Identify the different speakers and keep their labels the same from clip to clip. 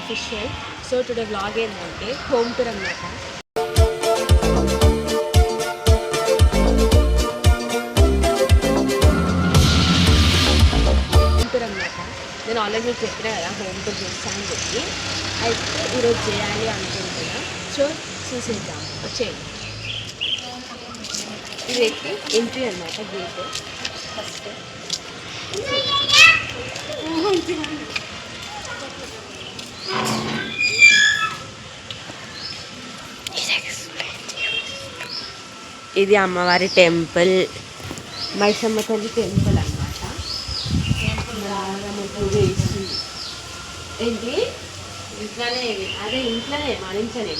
Speaker 1: Official. So today vlog ఏంటంటే home tour అన్నమాట. Home tour అన్నమాట. నేను ఆల్రెడీ మీకు చెప్పినా కదా హోమ్ టూర్ చేస్తాను అని చెప్పి. అయితే ఈరోజు చేయాలి అనుకుంటున్నా. సో చూసేద్దాం, వచ్చేయండి. ఇదైతే ఎంట్రీ అన్నమాట, గేట్ ఫస్ట్. ఇది అమ్మవారి టెంపుల్, మైసమ్మ తల్లి టెంపుల్ అన్నమాట. ఏంటి ఇంట్లోనే, అదే ఇంట్లోనే మన ఇంట్లోనే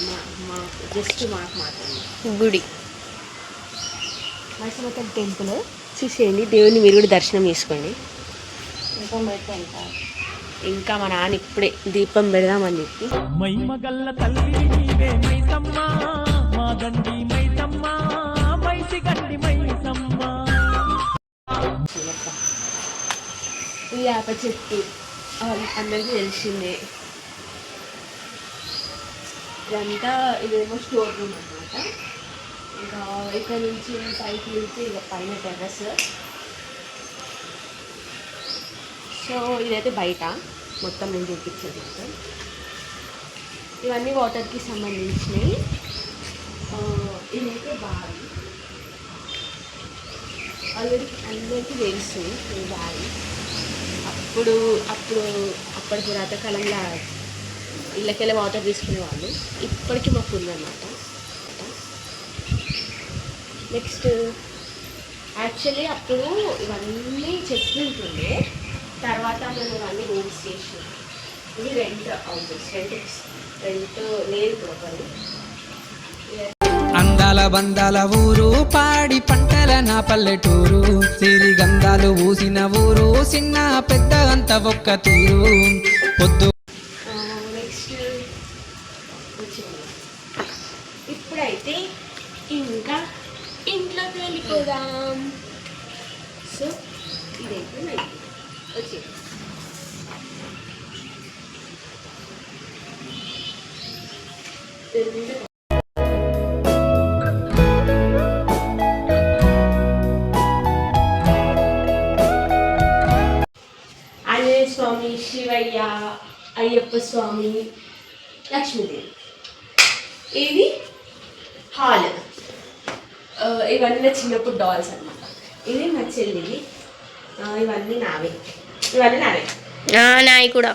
Speaker 1: మా జస్ట్ మాకు మాత్రమే గుడి. మైసమ్మ తల్లి టెంపుల్ చూసేయండి. దేవుని మీరు కూడా దర్శనం చేసుకోండి. ఇంకా మా నాన్న ఇప్పుడే దీపం పెడదామని చెప్పి ఈ వేప చెట్టు అందరికీ తెలిసిందే. ఇదంతా ఇదేమో స్టోర్ రూమ్ అన్నమాట. ఇంకా ఇక్కడ నుంచి పైకి వెళ్తే ఇక పైన టెర్రస్. సో ఇదైతే బయట మొత్తం నేను చూపించేది. ఇవన్నీ వాటర్కి సంబంధించినవి. ఇదైతే బావి, ఆల్రెడీ అందరికీ తెలుసు ఈ బావి. అప్పటి పురాతకాలంలో ఇళ్ళకెళ్ళి వాటర్ తీసుకునేవాళ్ళు. ఇప్పటికీ మాకు ఉందన్నమాట. నెక్స్ట్ యాక్చువల్లీ అప్పుడు ఇవన్నీ చెట్లు ఉంటుండే, తర్వాత మేము ఇవన్నీ రూమ్స్ చేసినాం. ఇవి రెంట్ హౌసెస్, రెంట్ లేదు ఒకరు.
Speaker 2: అందాల బందాల ఊరు, పాడి పంటల నా పల్లెటూరు, సిరి గంధాలు ఊసిన ఊరు, చిన్న పెద్ద అంత ఒక్క తీరు పొద్దు.
Speaker 1: నెక్స్ట్ ఇప్పుడైతే ఇంకా ఇంట్లోకి వెళ్ళిపోదాం. సో ఇదైతే వచ్చి ఆంజనేయ స్వామి, శివయ్య, అయ్యప్ప స్వామి, లక్ష్మీదేవి. ఇది హాల్. ఇవన్నీ నా చిన్నప్పుడు డాల్స్ అన్నమాట. ఇది మా చెల్లిది. ఇవన్నీ నావే. నావి కూడా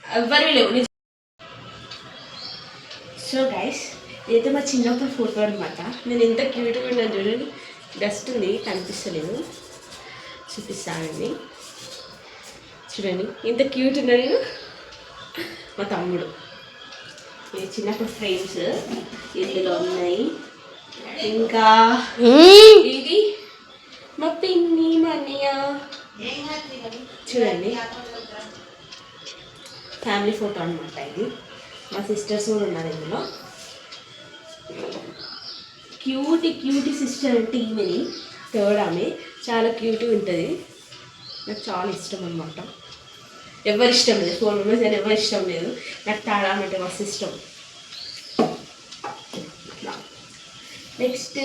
Speaker 1: ఎవ్వరు లేవు. సో గైస్, ఇదైతే మా చిన్నప్పుడు ఫోటో అనమాట. నేను ఎంత క్యూట్గా ఉన్నాను చూడండి. డస్ట్ ఉంది కనిపిస్తలేదు, చూపిస్తానండి. చూడండి ఎంత క్యూట్ ఉన్నా నేను. మా తమ్ముడు. ఇది చిన్నప్పుడు ఫ్రేమ్స్ ఇందులో ఉన్నాయి. ఇంకా ఇది మా పిన్ని, మా అన్నయ్య. చూడండి ఫ్యామిలీ ఫోటో అనమాట ఇది. మా సిస్టర్స్ కూడా ఉన్నారు ఇందులో. క్యూటీ సిస్టర్ అంటే ఈమెని, థర్డ్ ఆమె. చాలా క్యూట్గా ఉంటుంది, నాకు చాలా ఇష్టం అనమాట. ఎవరి ఇష్టం లేదు, 4 మెంబర్స్ అని ఎవరి ఇష్టం లేదు. నాకు థర్డ్ ఆమె అంటే మస్తు ఇష్టం. నెక్స్ట్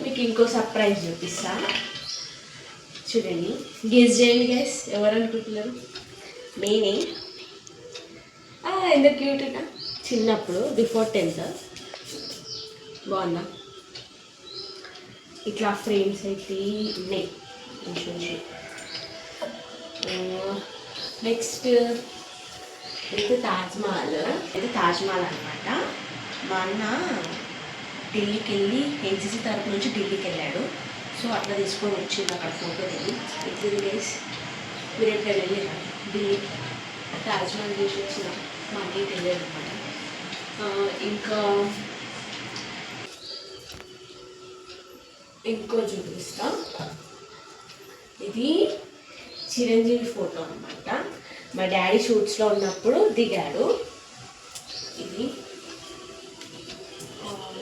Speaker 1: మీకు ఇంకో సర్ప్రైజ్ చూపిస్తా. చూడండి, గెస్ చేయండి గైస్, ఎవరు అనుకుంటున్నారు? నేనే. ఎంత క్యూట్ ఉన్నా. చిన్నప్పుడు బిఫోర్ 10th బాగున్నా. ఇట్లా ఫ్రేమ్స్ అయితే ఉన్నాయి. నెక్స్ట్ ఇది తాజ్మహల్. అనమాట. మా అన్న ఢిల్లీకి వెళ్ళి ఎన్సీసీ తరపు నుంచి ఢిల్లీకి వెళ్ళాడు. సో అట్లా తీసుకొని వచ్చింది అక్కడ ఫోటో దిగి. ఇది గైస్, మీరు ఎట్లా వెళ్ళారా ఢిల్లీ? తాజ్మహల్ చూసి వచ్చిన మా అన్నయ్యకి వెళ్ళాడు అనమాట. ఇంకో చూపిస్తా. ఇది చిరంజీవి ఫోటో అనమాట. మా డాడీ షూట్స్లో ఉన్నప్పుడు దిగాడు. ఇది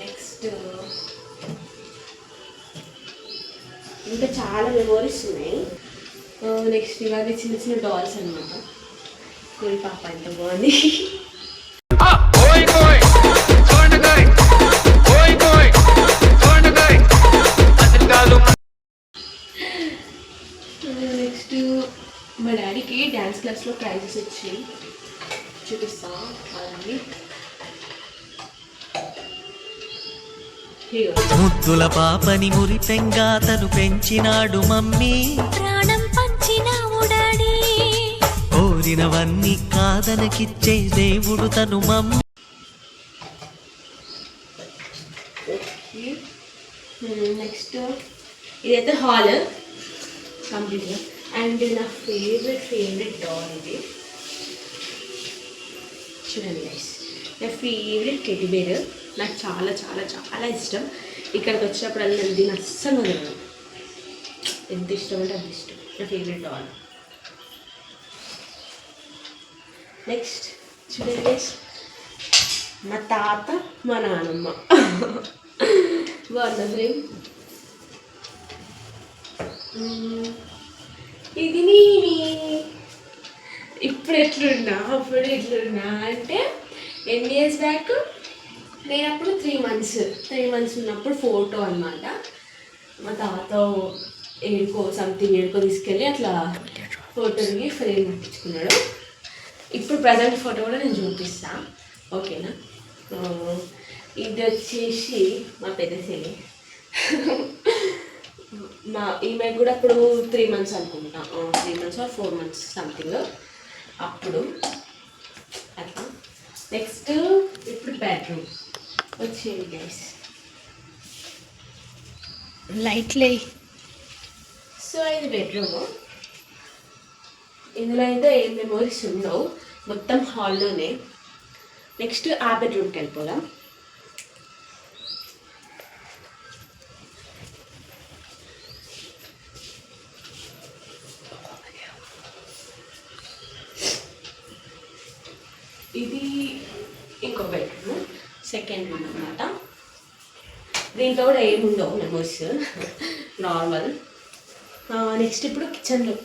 Speaker 1: నెక్స్ట్ ఇంకా చాలా మెమోరీస్ ఉన్నాయి. నెక్స్ట్ ఇవన్నీ చిన్న చిన్న డాల్స్ అనమాట. కోడి పాప ఎంత బాగుంది. నెక్స్ట్ మా డాడీకి డ్యాన్స్ క్లాస్లో ప్రైజెస్ వచ్చి చూపిస్తా అవన్నీ.
Speaker 3: ముద్దుల పాపని మురిపెంగా తను పెంచినాడు మమ్మీ,
Speaker 4: ప్రాణం పంచినావు డాడీ,
Speaker 3: కోరినవన్నీ కాదనకిచ్చే దేవుడు తను మమ్మీ.
Speaker 1: నెక్స్ట్ ఇదైతే హాల్ కంప్లీట్గా. అండ్ నా ఫేవరెట్ డాల్ ఇది చూడండి గైస్, నా ఫేవరెట్ టెడ్డీ బేర్. నాకు చాలా చాలా చాలా ఇష్టం. ఇక్కడికి వచ్చినప్పుడల్లా నేను దీన్ని అస్సలు వదలను. ఎంత ఇష్టం అంటే అంత ఇష్టం. నా ఫేవరెట్ డాల్. నెక్స్ట్ చూడండి గైస్, మా తాత మా నానమ్మ బాగుందా ఫ్రేమ్. ఇది నేనే ఇప్పుడు ఎట్లున్నా అప్పుడు ఎట్లున్నా అంటే ఎన్ని ఇయర్స్ బ్యాక్ నేను అప్పుడు 3 months ఉన్నప్పుడు ఫోటో అన్నమాట. మా తాత ఏడుకో తీసుకెళ్ళి అట్లా ఫోటోని ఫ్రేమ్ కట్టించుకున్నాడు. ఇప్పుడు ప్రజెంట్ ఫోటో కూడా నేను చూపిస్తాను, ఓకేనా. ఇది వచ్చేసి మా పెద్ద చెల్లి. ఈమె కూడా అప్పుడు 3 months అనుకుంటా, 3 months or 4 months సంథింగ్ అప్పుడు అట్లా. నెక్స్ట్ ఇప్పుడు బెడ్రూమ్ వచ్చేది గైస్,
Speaker 4: లైట్లే.
Speaker 1: సో ఇది బెడ్రూమ్. ఇందులో అయితే ఏం మెమోరీస్ ఉండవు, మొత్తం హాల్లోనే. నెక్స్ట్ ఆ బెడ్రూమ్కి వెళ్ళిపోదాం. ఇది ఇంకో బెడ్రూమ్, సెకండ్ రూమ్ అన్నమాట. దీంట్లో కూడా ఏముండవు మెమోరీస్, నార్మల్. నెక్స్ట్ ఇప్పుడు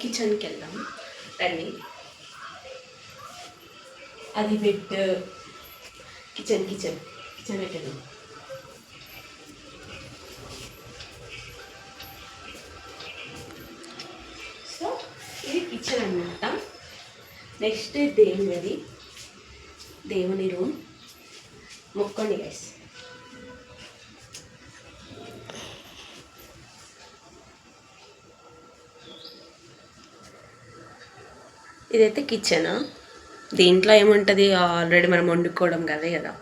Speaker 1: కిచెన్కి వెళ్దాం రండి. అది బెడ్, కిచెన్ పెట్టాను. సో ఇది కిచెన్ అన్నమాట. నెక్స్ట్ దేవుని రూమ్. మొక్కండి గైస్. ఇదైతే కిచెన్. దీంట్లో ఏముంటుంది, ఆల్రెడీ మనం వండుకోవడం కదే కదా.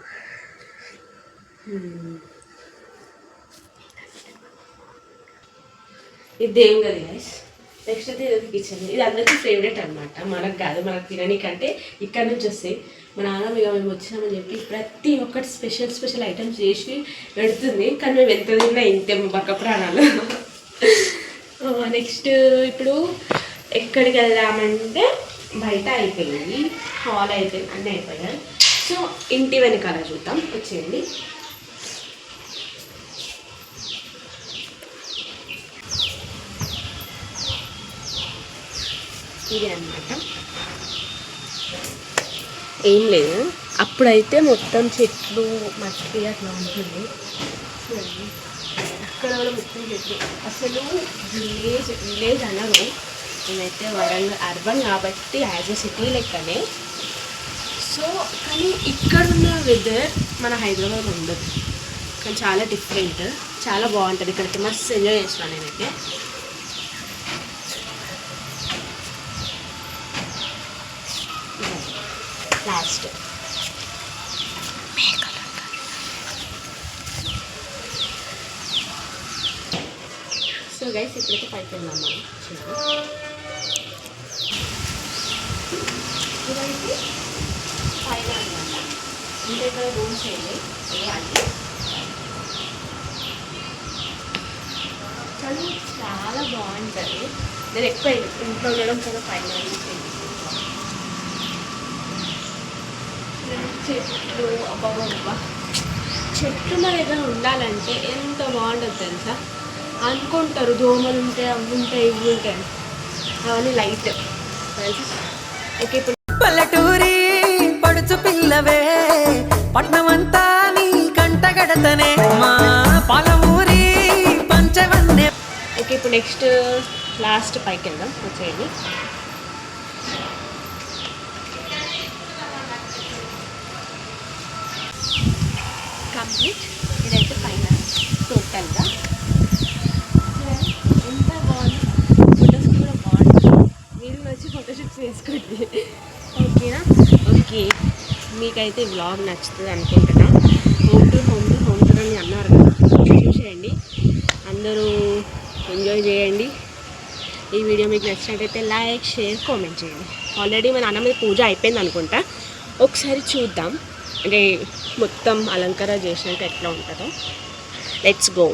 Speaker 1: ఇది దేవుని గది గైస్. నెక్స్ట్ అయితే ఇది కిచెన్. ఇది అందరికీ ఫేవరెట్ అనమాట, మనకు కాదు, మనకు తిననీకంటే ఇక్కడ నుంచి వస్తాయి. మా నాన్న మేము వచ్చినామని చెప్పి ప్రతి ఒక్కటి స్పెషల్ ఐటమ్స్ చేసి పెడుతుంది, కానీ మేము ఎంత తిన్నా ఇంతే బక్క ప్రాణాలు. నెక్స్ట్ ఇప్పుడు ఎక్కడికి వెళ్దామంటే బయట అయిపోయింది, హాల్ అయిపోయింది, అన్నీ అయిపోయాయి. సో ఇంటి వెనకాల చూద్దాం, వచ్చేయండి. ఇది అన్నమాట. ఏం లేదు, అప్పుడైతే మొత్తం చెట్లు మట్టి అట్లా ఉంటుంది. అక్కడ కూడా మొత్తం చెట్లు. అసలు విలేజ్ అనరు, నేనైతే వరంగల్ అర్బన్ కాబట్టి యాజ్ ఎ సిటీ లెక్కనే. సో కానీ ఇక్కడున్న వెదర్ మన హైదరాబాద్ ఉండదు, కానీ చాలా డిఫరెంట్, చాలా బాగుంటుంది. ఇక్కడికి మస్తు ఎంజాయ్ చేస్తున్నాను నేనైతే. లాస్ట్ సో గైస్ ఇప్పుడైతే పైకి వెళ్దాం మనం. ఇదైతే పైన అనమాట, ఇంకా ఇక్కడ రూమ్స్ వేయాలి. కానీ చాలా బాగుంటుంది. నేను ఎక్కువ ఇంట్లో ఉండడం చాలా పైన చెట్లు. అబ్బాబ్బా, చెట్లు మన దగ్గర ఉండాలంటే ఎంత బాగుంటుంది తెలుసా. అనుకుంటారు దోమలు ఉంటాయి, అవి ఉంటాయి, ఇవి ఉంటాయి, అవన్నీ లైట్ తెలుసా. ఓకే, ఇప్పుడు
Speaker 3: పల్లెటూరి పడుచు పిల్లవే పట్నం పెడతనే మా పాలమూరి పంచవన్నే.
Speaker 1: ఓకే, ఇప్పుడు నెక్స్ట్ లాస్ట్ పైకి వెళ్దాం. వచ్చేయండి. కంప్లీట్. ఇదైతే పైన టోటల్గా ఎంత బాగుంది. ఫొటోస్ కూడా బాగుంటుంది. మీరు కూడా వచ్చి ఫోటోషూట్స్ వేసుకోండి. ఓకేనా? ఓకే, మీకైతే వ్లాగ్ నచ్చుతుంది అనుకుంటున్నా. హోమ్ టూర్ అని అన్నారు కదా, చూసేయండి. అందరూ ఎంజాయ్ చేయండి. ఈ వీడియో మీకు నచ్చినట్టయితే లైక్, షేర్, కామెంట్ చేయండి. ఆల్రెడీ మన అన్న మీద పూజ అయిపోయింది అనుకుంటా. ఒకసారి చూద్దాం, అంటే మొత్తం అలంకారం చేసినాక ఎట్లా ఉంటుందో. Let's go.